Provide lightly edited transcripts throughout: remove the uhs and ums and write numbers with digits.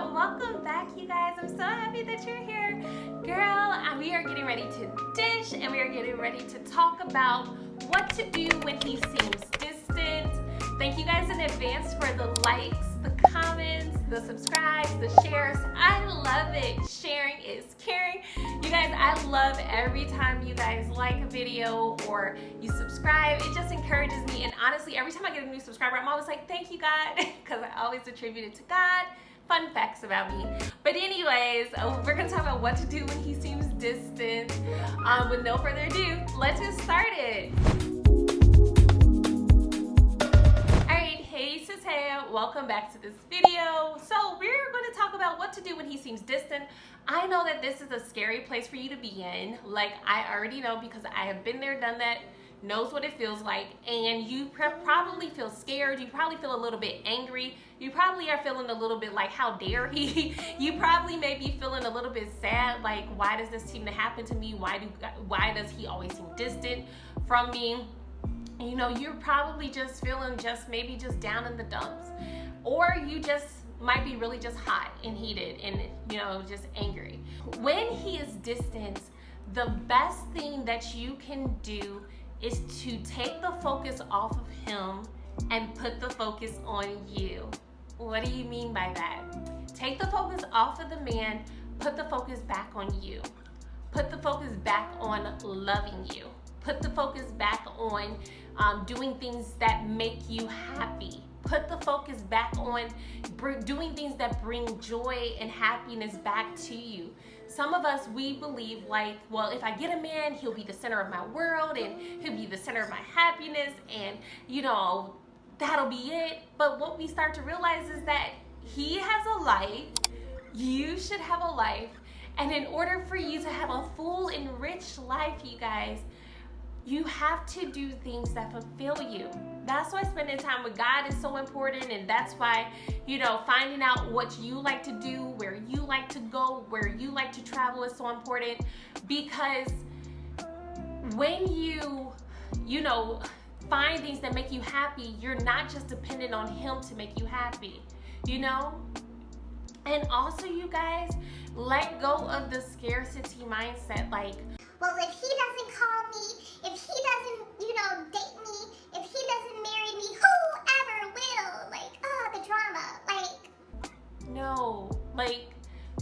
Welcome back, you guys. I'm so happy that you're here. Girl, we are getting ready to dish and we are getting ready to talk about what to do when he seems distant. Thank you guys in advance for the likes, the comments, the subscribes, the shares. I love it. Sharing is caring. You guys, I love every time you guys like a video or you subscribe. It just encourages me. And honestly, every time I get a new subscriber, I'm always like, thank you, God, because I always attribute it to God. Fun facts about me. But anyways, we're going to talk about what to do when he seems distant. With no further ado, let's get started. Hey sis, hey, welcome back to this video. So we're going to talk about what to do when he seems distant. I know that this is a scary place for you to be in. Like, I already know because I have been there, done that, knows what it feels like, and you probably feel scared. You probably feel a little bit angry. You probably are feeling a little bit like, how dare he? You probably may be feeling a little bit sad, like, why does this seem to happen to me? Why does he always seem distant from me? You know, you're probably just feeling maybe down in the dumps, or you just might be really just hot and heated and, you know, just angry. When he is distant, the best thing that you can do is to take the focus off of him and put the focus on you. What do you mean by that? Take the focus off of the man, put the focus back on you. Put the focus back on loving you. Put the focus back on doing things that make you happy. Put the focus back on doing things that bring joy and happiness back to you. Some of us, we believe like, well, if I get a man, he'll be the center of my world and he'll be the center of my happiness and, you know, that'll be it. But what we start to realize is that he has a life, you should have a life, and in order for you to have a full, enriched life, you guys, you have to do things that fulfill you. That's why spending time with God is so important, and that's why, you know, finding out what you like to do, where you like to go, where you like to travel is so important, because when you know, find things that make you happy, you're not just dependent on him to make you happy, you know? And also, you guys, let go of the scarcity mindset. Like, well, if he doesn't call me, if he doesn't, you know, date me, if he doesn't marry me, whoever will? Like, the drama. Like, no, like,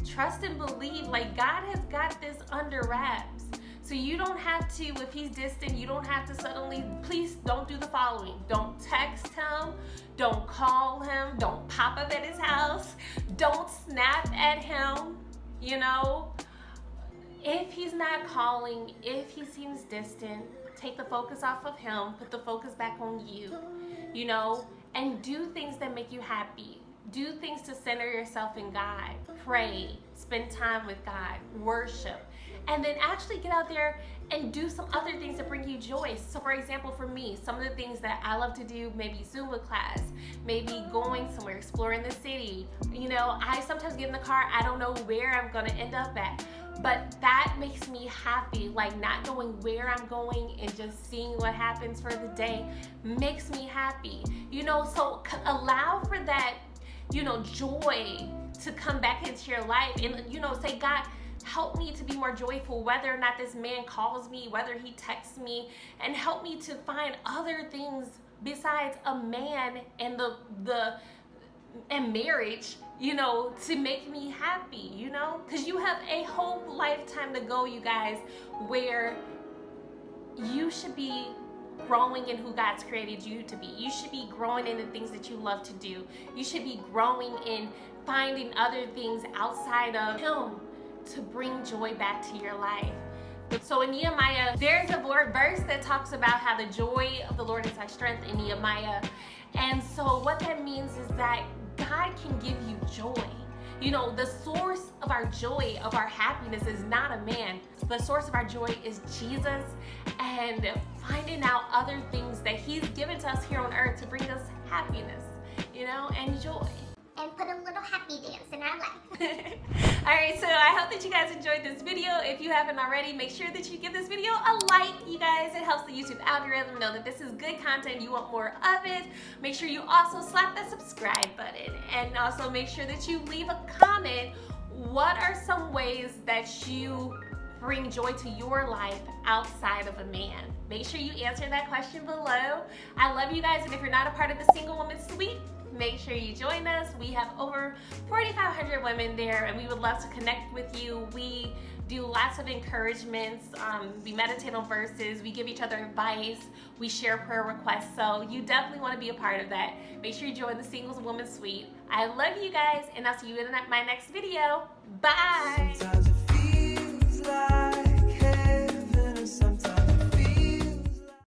trust and believe. Like, God has got this under wraps. So you don't have to, if he's distant, you don't have to suddenly, please don't do the following. Don't text him. Don't call him. Don't pop up at his house. Don't snap at him, you know. If he's not calling, if he seems distant, take the focus off of him, put the focus back on you, you know, and do things that make you happy. Do things to center yourself in God. Pray, spend time with God, worship, and then actually get out there and do some other things that bring you joy. So for example, for me, some of the things that I love to do, maybe Zumba class, maybe going somewhere, exploring the city. You know, I sometimes get in the car, I don't know where I'm gonna end up at, but that makes me happy. Like, not knowing where I'm going and just seeing what happens for the day makes me happy. You know, so allow for that, you know, joy to come back into your life and, you know, say, God, help me to be more joyful, whether or not this man calls me, whether he texts me, and help me to find other things besides a man and and marriage, you know, to make me happy, you know, because you have a whole lifetime to go, you guys, where you should be growing in who God's created you to be. You should be growing in the things that you love to do. You should be growing in finding other things outside of him to bring joy back to your life. So in Nehemiah, there's a verse that talks about how the joy of the Lord is thy strength in Nehemiah. And so what that means is that God can give you joy. You know, the source of our joy, of our happiness is not a man. The source of our joy is Jesus, and finding out other things that he's given to us here on earth to bring us happiness, you know, and joy. and put a little happy dance in our life. Alright, so I hope that you guys enjoyed this video. If you haven't already, make sure that you give this video a like, you guys. It helps the YouTube algorithm know that this is good content, you want more of it. Make sure you also slap that subscribe button, and also make sure that you leave a comment. What are some ways that you bring joy to your life outside of a man? Make sure you answer that question below. I love you guys, and if you're not a part of the Single Woman Suite, make sure you join us. We have over 4,500 women there, and we would love to connect with you. We do lots of encouragements. We meditate on verses. We give each other advice. We share prayer requests. So you definitely want to be a part of that. Make sure you join the Singles Woman Suite. I love you guys, and I'll see you in my next video. Bye.